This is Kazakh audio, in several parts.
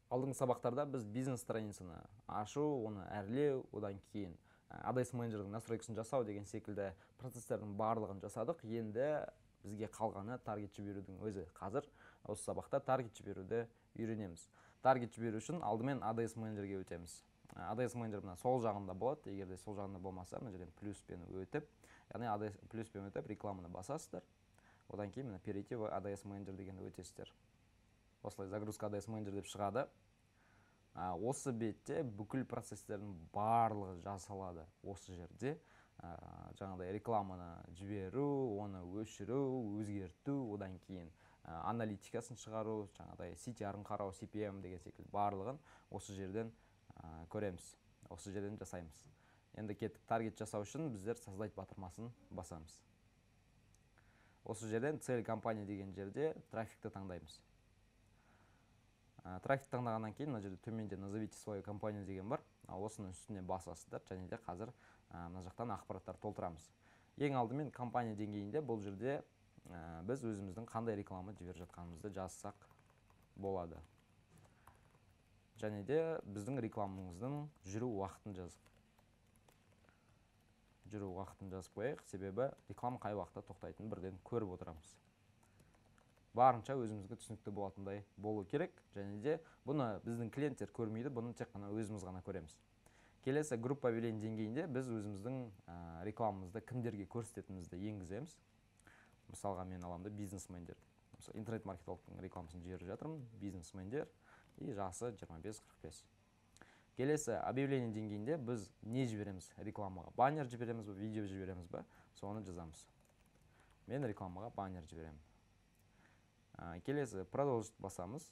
Алдыңғы сабақтарда біз бизнес страницаны ашу, оны әрлеу, одан кейін ADS менеджердің настройкасын жасау деген секілді процесстердің барлығын жасадық. Енді бізге қалғаны таргет жіберудің өзі. Қазір осы сабақта таргет жіберуді үйренеміз. Таргет жіберу үшін алдымен ADS менеджерге өтеміз. ADS менеджер мына сол жағында болады. Егер де сол жағында болмаса, мына жерден плюспен өтіп, яғни ADS плюспен өтіп рекламаны басасыздар. Одан кейін мына перейти в ADS менеджер дегенді өтесіздер. Осылай загрузка ADS менеджер деп шығады. Осы бетте бүкіл процесстердің барлығы жасалады осы жерде. Жаңағыдай рекламаны жіберу, оны өшіру, өзгерту, одан кейін аналитикасын шығару, жаңағыдай CTR-ын қарау, CPM деген секілді барлығын осы жерден көреміз. Осы жерден жасаймыз. Енді кеттік таргет жасау үшін біздер создать батырмасын басамыз. Осы жерден цель компания деген жерде трафикті таңдаймыз. Трафик таңдағаннан кейін мына жерде төменде назовите свою компанию деген бар. Осының үстіне басасыздар, және де қазір мына жақтан ақпараттар толтырамыз. Ең алдымен компания деңгейінде бұл жерде біз өзіміздің қандай реклама жіберіп жатқанымызды жазсақ болады. Және де біздің рекламамыздың жүру уақытын жазып қояйық, себебі реклама қай уақытта тоқтайтынын бірден көріп отырамыз. Барынша өзімізге түсінікті болатындай болу керек, және де бұны біздің клиенттер көрмейді, бұны тек қана өзіміз ғана көреміз. Келесі группа повеление деңгейінде біз өзіміздің рекламамызды кімдерге көрсететінімізді енгіземіз. Мысалға мен аламын бизнесмендер. Интернет-маркетологтың рекламасын жіберіп жатырмын, бизнесмендер и жасы 25-45. Келесі объявление деңгейінде біз не жібереміз рекламаға? Баннер жібереміз бе, видео жібереміз бе? Соны жазамыз. Мен рекламаға баннер жіберемін. Келесі продолжить басамыз.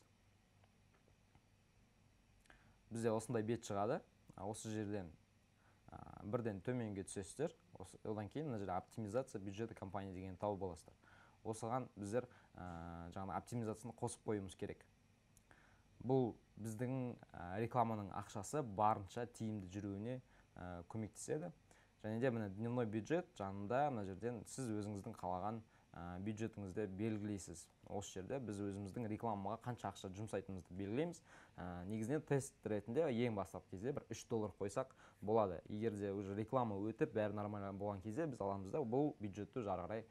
Бізде осындай бет шығады. Осы жерден бірден төменге түсесіздер. Одан кейін мына жерде оптимизация бюджеті компания деген тауып аласыздар. Осыған біздер жаңағы оптимизацияны қосып қоюымыз керек. Бұл біздің рекламаның ақшасы барынша тиімді жүруіне көмектеседі. Және де мына дневной бюджет жанында мына жерден сіз өзіңіздің қалаған бюджетіңізді белгілейсіз. Осы жерде біз өзіміздің рекламаға қанша ақша жұмсайтынымызды белгілейміз. Негізінен тест ретінде ең бастапқы кезде бір $3 қойсақ болады. Егер де уже реклама өтіп, бәрі нормально болған кезде біз аламыз да бұл бюджетті жары қарай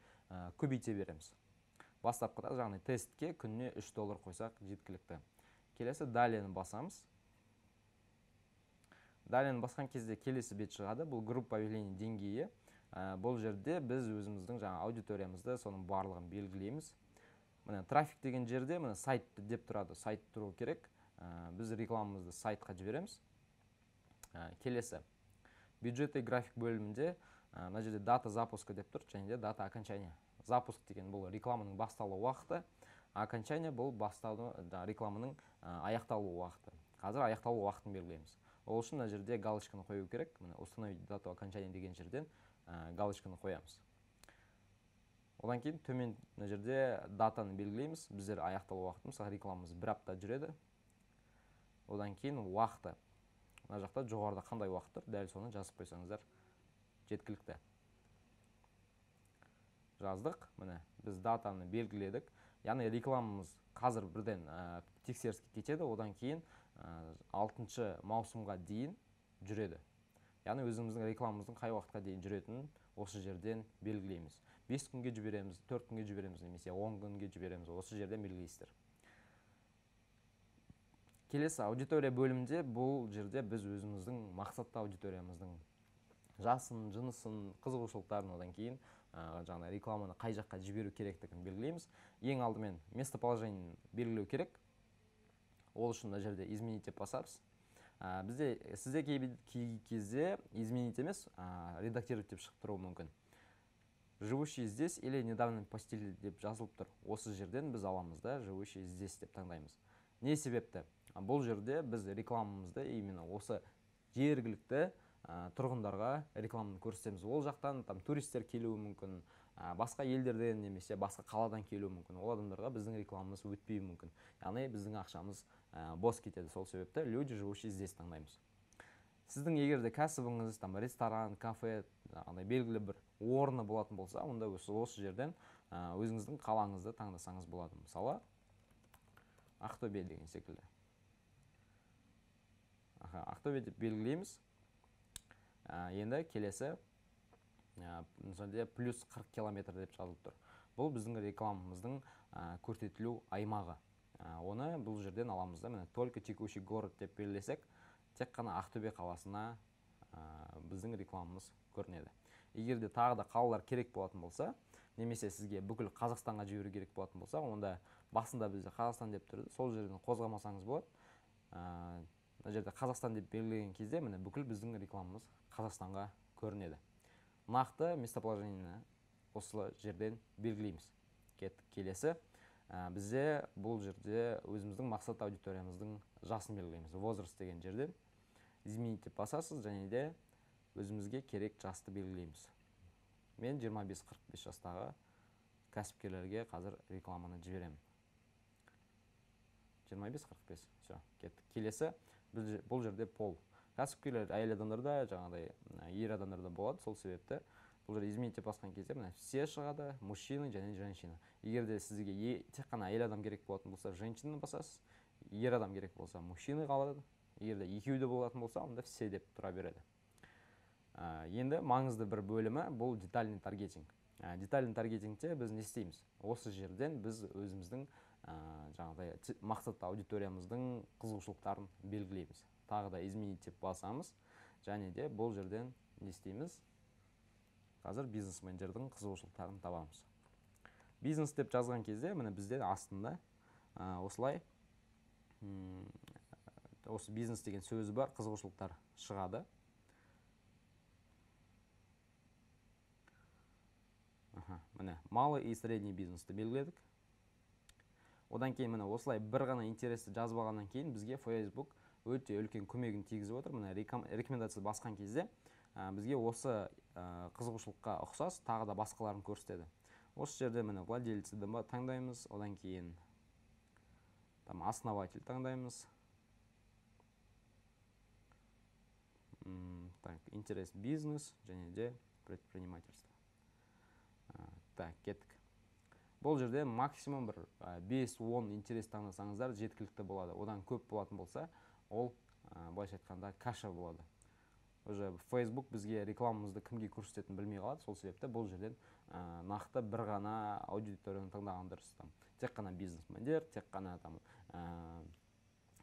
көбейте береміз. Бастапқыда жаңағы тестке күніне $3 қойсақ жеткілікті. Келесі далені басамыз. Далені басқан кезде келесі бет шығады. Бұл группа повеление деңгейі. Бұл жерде біз өзіміздің жаңа аудиториямызды соның барлығын белгілейміз. Міне трафик деген жерде міне сайт деп тұрады. Сайт тұру керек. Біз рекламамызды сайтқа жібереміз. Келесі бюджет и график бөлімінде мына жерде дата запуска деп тұр, және де дата окончания. Запуск деген бұл рекламаның басталу уақыты, окончания бұл рекламаның аяқталу уақыты. Қазір аяқталу уақытын белгілейміз. Ол үшін мына жерде галочканы қою керек. Міне установить дату окончания деген жерден галочканы қоямыз. Одан кейін төмен мына жерде датаны белгілейміз. Біздер аяқталу уақыты, мысалы рекламамыз 1 апта жүреді. Одан кейін уақыты. Мына жақта жоғарыда қандай уақыт тұр, дәл соны жазып қойсаңыздар жеткілікті. Жаздық. Міне біз датаны белгіледік. Яғни рекламамыз қазір бірден тексеріске кетеді. Одан кейін 6 маусымға дейін жүреді. Яғни өзіміздің рекламамыздың қай уақытқа дейін жүретінін осы жерден белгілейміз. 5 күнге жібереміз, 4 күнге жібереміз, немесе 10 күнге жібереміз. Осы жерден белгілейсіздер. Келесі аудитория бөлімінде бұл жерде біз өзіміздің мақсатты аудиториямыздың жасын, жынысын, қызығушылықтарын, одан кейін жаңа рекламаны қай жаққа жіберу керектігін белгілейміз. Ең алдымен местоположениені белгілеу керек. Ол үшін мына жерде изменить деп басамыз. Сізде кей кезде изменить емес, редактировать деп шығып тұруы мүмкін. Живущий здесь или недавно постель деп жазылып тұр. Осы жерден біз аламыз да, живущий здесь деп таңдаймыз. Не себепті? Бұл жерде біз рекламамызды именно осы жергілікті тұрғындарға рекламаны көрсетеміз. Ол жақтан туристер келуі мүмкін, басқа елдерден немесе басқа қаладан келуі мүмкін. Ол адамдарға біздің рекламамыз өтпеуі мүмкін. Яғни біздің ақшамыз бос кетеді. Сол себепті люди живущие здесь таңдаймыз. Сіздің егерде кәсібіңіз ресторан, кафе, белгілі бір орны болатын болса, онда осы жерден өзіңіздің қалаңызды таңдасаңыз болады. Мысалы, Ақтөбе деген секілді. Ақтөбе деп белгілейміз. Енді келесі жерде плюс 40 километр деп жазылып тұр. Бұл біздің рекламамыздың көрсетілу аймағы. Оны бұл жерден аламыз да, міне только текущий город деп белгілесек, тек қана Ақтөбе қаласына біздің рекламамыз көрінеді. Егер де тағы да қалалар керек болатын болса, немесе сізге бүкіл Қазақстанға жіберу керек болатын болса, онда басында бізде Қазақстан деп тұрды, сол жерден қозғамасаңыз болады. Мына жерде Қазақстан деп белгілеген кезде міне бүкіл біздің рекламамыз Қазақстанға көрінеді. Нақты местоположениені осы жерден белгілейміз. Кеттік келесі. Бізде бұл жерде өзіміздің мақсат аудиториямыздың жасын белгілейміз. Возраст деген жерден изменить деп басасыз, және де өзімізге керек жасты белгілейміз. Мен 25-45 жастағы кәсіпкерлерге қазір рекламаны жіберемін. 25-45. Все, кеттік. Келесі, бұл жерде пол. Кәсіпкерлер әйел адамдарда, жаңағыдай ер адамдарда болады, сол себепті бұл жерде изменить деп басқан кезде мына все шығады, мужчина және женщина. Егер де сізге тек қана әйел адам керек болатын болса, женщина басасыз, ер адам керек болса, мужчина қалады. Егер де екеуі де болатын болса, онда все деп тұра береді. Енді маңызды бір бөлімі бұл детальный таргетинг. Детальный таргетингте біз не істейміз? Осы жерден біз өзіміздің жаңағыдай мақсат аудиториямыздың қызығушылықтарын белгілейміз. Тағы да изменить деп басамыз, және де бұл жерден не істейміз? Қазір бизнес-менеджердің қызығушылықтарын табамыз. Бизнес деп жазған кезде, міне бізде астында осылай осы бизнес деген сөзі бар, қызығушылықтар шығады. Міне малый и средний бизнесті белгіледік. Одан кейін міне осылай бір ғана интересті жазып алғаннан кейін бізге Facebook өте үлкен көмегін тигізіп отыр. Міне рекомендация басқан кезде бізге осы қызығушылыққа ұқсас тағы да басқаларын көрсетеді. Осы жерде міне владельцы таңдаймыз, одан кейін основатель таңдаймыз. Интерес бизнес және де предпринимательство. Так, кеттік. Бұл жерде максимум бір 5-10 интерес таңдасаңыздар жеткілікті болады. Одан көп болатын болса, ол былайша айтқанда каша болады. Уже Facebook бізге рекламамызды кімге көрсететінін білмей қалады, сол себепті бұл жерден нақты бір ғана аудиторияны таңдаған дұрыс. Тек қана бизнесмендер, тек қана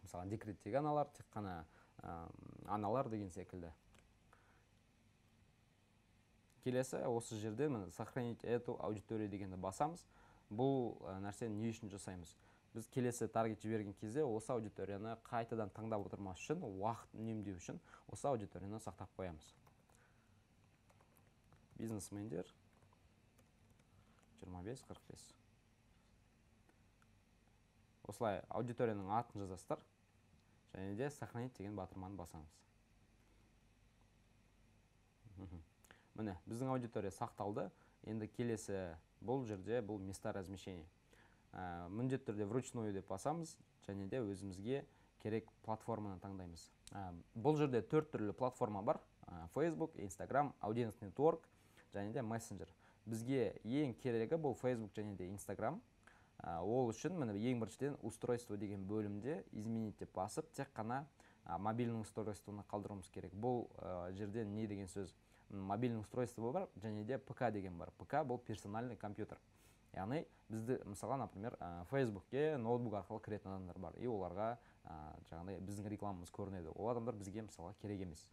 мысалы декреттегі аналар, тек қана аналар деген секілді. Келесі, осы жерден сохранить эту аудиторию дегенді басамыз. Бұл нәрсені не үшін жасаймыз? Біз келесі таргет жіберген кезде осы аудиторияны қайтадан таңдап отырмас үшін, уақыт үнемдеу үшін осы аудиторияны сақтап қоямыз. Бизнесмендер 25-45. Осылай аудиторияның атын жазасыздар, және де сохранить деген батырманы басаңыз. Міне, біздің аудитория сақталды. Енді келесі бұл жерде бұл места размещения. Міндетті түрде вручную деп басамыз, және де өзімізге керек платформаны таңдаймыз. Бұл жерде 4 түрлі платформа бар. Facebook, Instagram, Audience Network және де Messenger. Бізге ең керегі бұл Facebook және де Instagram. Ол үшін міне ең біріншіден устройство деген бөлімде изменить деп басып, тек қана мобильный устройствоны қалдыруымыз керек. Бұл жерден не деген сөз? Мобильный устройство бар, және де ПК деген бар. ПК бұл персональный компьютер. Яғни бізді, мысалы, например, Facebook'ке ноутбук арқылы кіретін адамдар бар. И оларға жаңағыдай біздің рекламамыз көрінеді. Ол адамдар бізге, мысалы, керек емес.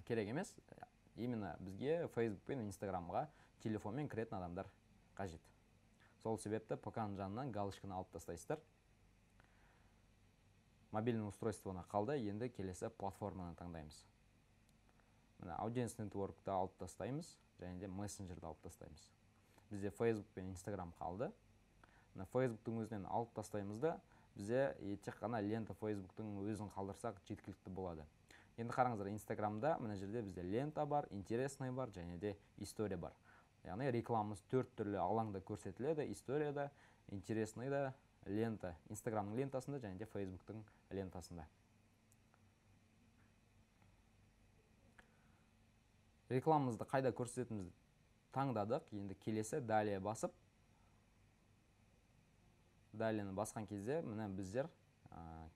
Керек емес. Именно бізге Facebook пен Instagram'ға телефонмен кіретін адамдар қажет. Сол себепті ПК-ның жанынан галочканы алып тастайсыздар. Мобильный устройствоны қалды, енді келесі платформаны таңдаймыз. Audience Network'та алып тастаймыз, және де Messenger'да алып тастаймыз. Бізде Facebook пен Instagram қалды. Facebook'тың өзінен алып тастаймыз да, бізде тек қана лента Facebook'тың өзін қалдырсақ жеткілікті болады. Енді қараңыздар, Instagram'да мына жерде бізде лента бар, интересный бар, және де история бар. Яғни рекламамыз 4 түрлі алаңда көрсетіледі: историяда, интересныйда, лента, Instagram'ның лентасында және де Facebook'тың лентасында. Рекламамызды қайда көрсететінімізді таңдадық. Енді келесі далее басып, далені басқан кезде міне біздер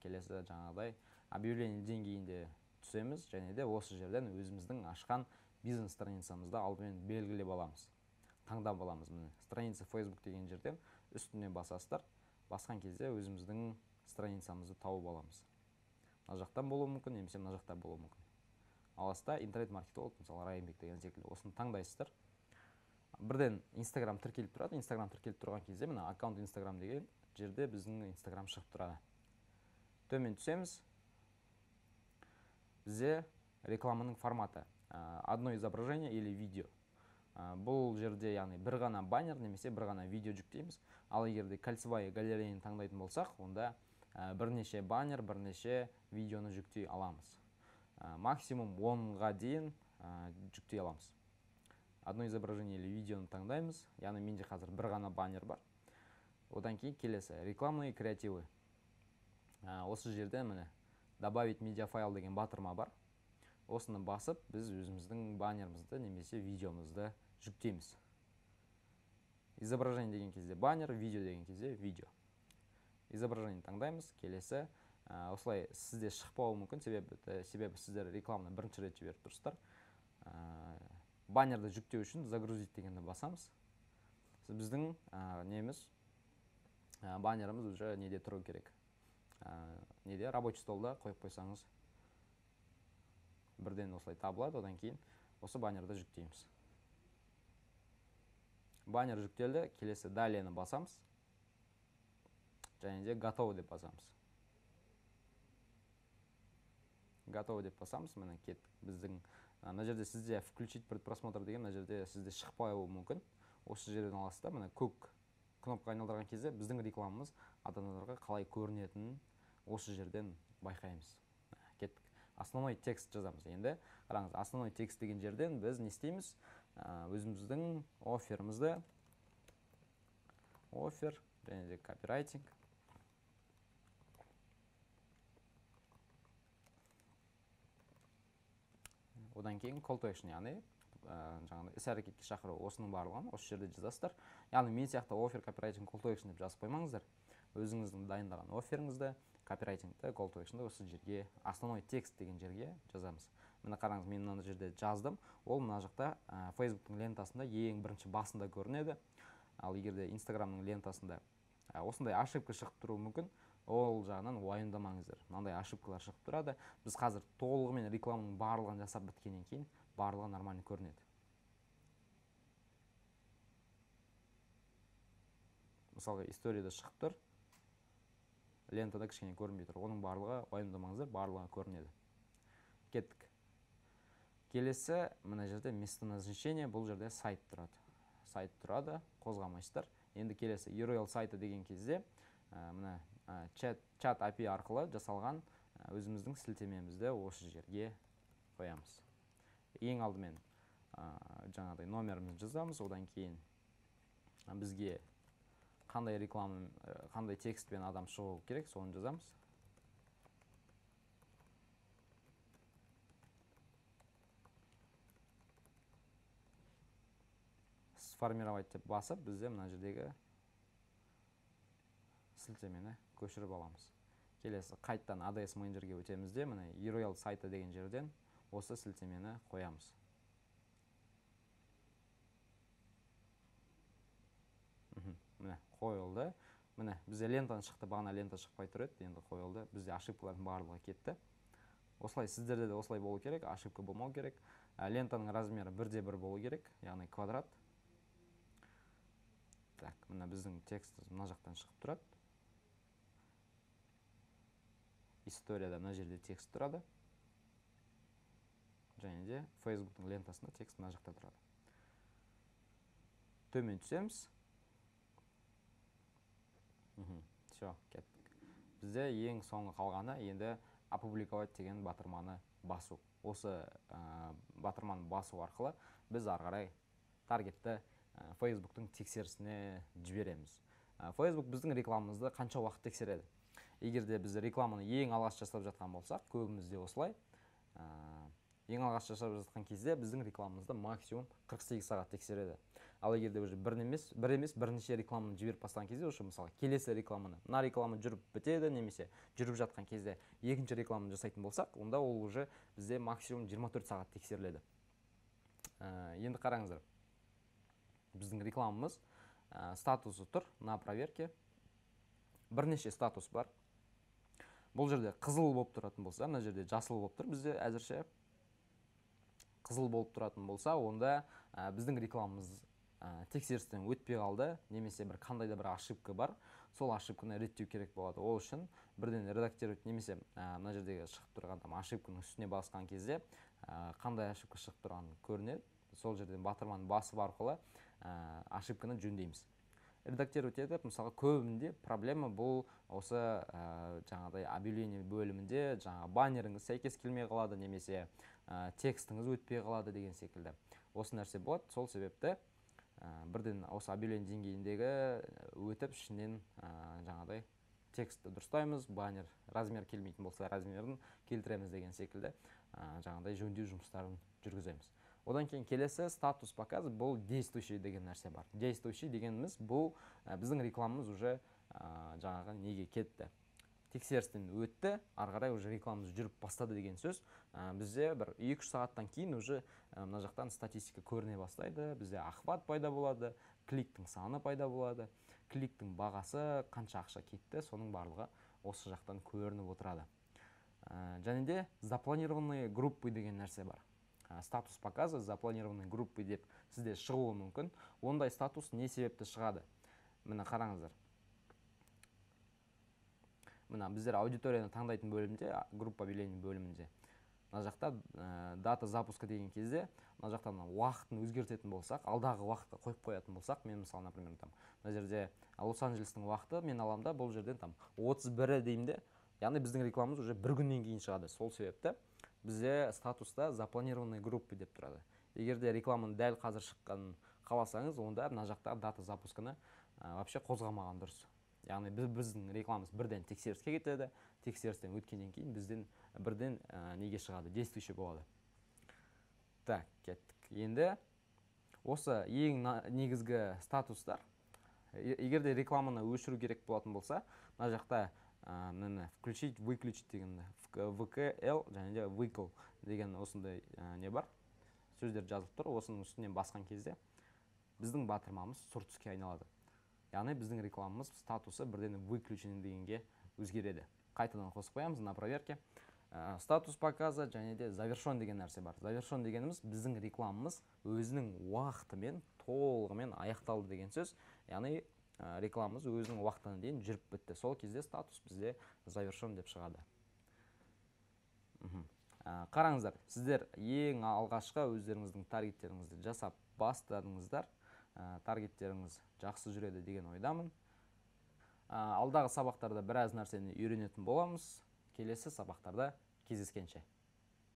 келесі жаңағыдай объявление деңгейінде түсеміз, және де осы жерден өзіміздің ашқан бизнес страницамызды алдымен белгілеп аламыз, таңдап аламыз. Міне страница Facebook деген жерден үстіне басасыздар. Басқан кезде өзіміздің страницамызды тауып аламыз. Мына жақтан болуы мүмкін, немесе мына жақта болуы мүмкін. Аласта интернет-маркетолог, мысалы Райымбек деген секілді, осыны таңдайсыздар. Бірден Instagram тіркеліп тұрады. Instagram тіркеліп тұрған кезде мына аккаунт Instagram деген жерде біздің Instagram шығып тұрады. Төмен түсеміз. Бізде рекламаның форматы одно изображение или видео. Бұл жерде яғни бір ғана баннер немесе бір ғана видео жүктейміз. Ал егер де кольцевая галереяны таңдайтын болсақ, онда бірнеше баннер, бірнеше видеоны жүктей аламыз. Максимум 10-ға дейін жүктей аламыз. Одно изображение или видеоны таңдаймыз. Яғни менде қазір бір ғана баннер бар. Одан кейін келесі рекламные креативы. Осы жерде міне добавить медиафайл деген батырма бар. Осыны басып, біз өзіміздің баннерімізді немесе видеомызды жүктейміз. Изображение деген кезде баннер, видео деген кезде видео. Изображение таңдаймыз. Келесі осылай сізде шықпауы мүмкін, себебі сіздер рекламаны бірінші рет жіберіп тұрсыздар. Баннерді жүктеу үшін загрузить дегенді басамыз. Біздің неміз баннеріміз уже неде тұру керек. Неде рабочий столда қойып қойсаңыз бірден осылай табылады. Одан кейін осы баннерді жүктейміз. Баннер жүктелді. Келесі далені басамыз. Және де готово деп басамыз. Готово деп басамыз. Міне кеттік. Біздің мына жерде сізде включить предпросмотр деген мына жерде сізде шықпауы мүмкін. Осы жерден аласыздар. Міне көк кнопка айналдырған кезде біздің рекламамыз адамдарға қалай көрінетінін осы жерден байқаймыз. Кеттік. Основной текст жазамыз. Енді қараңыз, основной текст деген жерден біз не істейміз? Өзіміздің офферімізді, оффер, және де копирайтинг. Одан кейін call to action, яғни іс-әрекетке шақыру, осының барлығын осы жерде жазасыздар. Яғни мен сияқты оффер, копирайтинг, call to action деп жазып қоймаңыздар. Өзіңіздің дайындаған офферіңізді, копирайтингті, call to action'ды осы жерге, основной текст деген жерге жазамыз. Міне қараңыз, мен мына жерде жаздым. Ол мына жақта Facebook'тың лентасында ең бірінші басында көрінеді. Ал егер де Instagram'ның лентасында осындай ошибка шығып тұруы мүмкін, ол жағынан уайымдамаңыздар. Мынандай ошибкалар шығып тұрады. Біз қазір толығымен рекламаның барлығын жасап біткеннен кейін барлығы нормально көрінеді. Мысалға, историяда шығып тұр, лентада кішкене көрінбей тұр. Оның барлығы уайымдамаңыздар, барлығы көрінеді. Кеттік. Келесі, мына жерде место назначения, бұл жерде сайт тұрады. Сайт тұрады, қозғамайсыздар. Енді келесі URL сайты деген кезде, мына чат API арқылы жасалған өзіміздің сілтемемізді осы жерге қоямыз. Ең алдымен жаңағыдай номерімізді жазамыз, одан кейін бізге қандай реклама, қандай текстпен адам шығу керек, соны жазамыз. Сформировать деп басып, бізде мына жердегі сілтемені көшіріп аламыз. Келесі қайттан ADS менеджерге өтемізде, міне URL сайты деген жерден осы сілтемені қоямыз. Міне қойылды. Міне бізде лентаны шықты, бағана лента шықпай тұр еді, енді қойылды. Бізде ошибкалардың барлығы кетті. Осылай сіздерде де осылай болу керек, ошибка болмау керек. Лентаның размері 1:1 болу керек, яғни квадрат. Так, мына біздің текстіміз мына жақтан шығып тұрады. Историяда мына жерде текст тұрады. Және де Facebook'тың лентасында текст мына жақта тұрады. Төмен түсеміз. Все, кеттік. Бізде ең соңғы қалғаны енді опубликовать деген батырманы басу. Осы батырманы басу арқылы біз ары қарай таргетті Facebook'тың тексерісіне жібереміз. Facebook біздің рекламамызды қанша уақыт тексереді? Егер де біз рекламаны ең алғаш жасап жатқан болсақ, көбімізде осылай ең алғаш жасап жатқан кезде біздің рекламамызды максимум 48 сағат тексереді. Ал егерде уже бір емес бірнеше рекламаны жіберіп бастаған кезде, уже мысалы келесі рекламаны, мына реклама жүріп бітеді немесе жүріп жатқан кезде екінші рекламаны жасайтын болсақ, онда ол уже бізде максимум 24 сағат тексеріледі. Енді қараңыздар, біздің рекламамыз статусы тұр на проверке. Бірнеше статус бар. Бұл жерде қызыл болып тұратын болса, мына жерде жасыл болып тұр. Бізде әзірше қызыл болып тұратын болса, онда біздің рекламамыз тексерістен өтпей қалды, немесе бір қандай да бір ошибка бар, сол ошибканы реттеу керек болады. Ол үшін бірден редактировать, немесе мына жердегі шығып тұрған ошибканың үстіне басқан кезде қандай ошибка шығып тұрғаны көрінеді. Сол жерден батырманы басып арқылы ошибканы жөндейміз. Редактировать етіп, мысалы көбінде проблема бұл осы жаңағыдай объявление бөлімінде жаңағы баннеріңіз сәйкес келмей қалады, немесе текстіңіз өтпей қалады деген секілді. Осы нәрсе болады. Сол себепті бірден осы объявление деңгейіндегі өтіп, ішінен жаңағыдай текстті дұрыстаймыз, баннер размер келмейтін болса размерін келтіреміз деген секілді жаңағыдай жөндеу жұмыстарын жүргіземіз. Одан кейін келесі статус показы, бұл действующий деген нәрсе бар. Действующий дегеніміз бұл біздің рекламамыз уже жаңағы неге кетті. Тексерістен өтті, ары қарай уже рекламамыз жүріп бастады деген сөз. Бізде бір 2-3 сағаттан кейін уже мына жақтан статистика көріне бастайды. Бізде охват пайда болады, кликтің саны пайда болады, кликтің бағасы, қанша ақша кетті, соның барлығы осы жақтан көрініп отырады. Және де запланированные группы деген нәрсе бар. Статус показы запланированные группы деп сізде шығуы мүмкін. Ондай статус не себепті шығады? Міне қараңыздар. Мына біздер аудиторияны таңдайтын бөлімде, группа объявление бөлімінде, мына жақта дата запуска деген кезде, мына жақтан уақытын өзгертетін болсақ, алдағы уақытқа қойып қоятын болсақ, мен мысалы, например, мына жерде Лос-Анджелестің уақыты мен аламда, бұл жерден 31 деймде, яғни біздің рекламамыз уже бір күннен кейін шығады. Сол себепті бізде статуста запланированные группы деп тұрады. Егер де рекламаны дәл қазір шыққанын қаласаңыз, онда мына жақта дата запусканы вообще қозғамаған дұрыс. Яғни біздің рекламамыз бірден тексеріске кетеді, тексерістен өткеннен кейін бізден бірден неге шығады, действующий болады. Так, кеттік. Енді осы ең негізгі статустар. Егер де рекламаны өшіру керек болатын болса, мына жақта включить, выключить деген VKL және де выкл деген осындай не бар. Сөздер жазылып тұр. Осының үстінен басқан кезде біздің батырмамыз сұр түске айналады. Яғни біздің рекламамыз статусы бірден выключен дегенге өзгереді. Қайтадан қосып қоямыз на проверке. Статус показа және де завершен деген нәрсе бар. Завершен дегеніміз біздің рекламамыз өзінің уақытымен толығымен аяқталды деген сөз. Яғни рекламамыз өзінің уақытына дейін жүріп бітті. Сол кезде статус бізде завершен деп шығады. Қараңыздар, сіздер ең алғашқы өздеріңіздің таргеттеріңізді жасап бастадыңыздар. Таргеттеріңіз жақсы жүреді деген ойдамын. Алдағы сабақтарда біраз нәрсені үйренетін боламыз. Келесі сабақтарда кездескенше.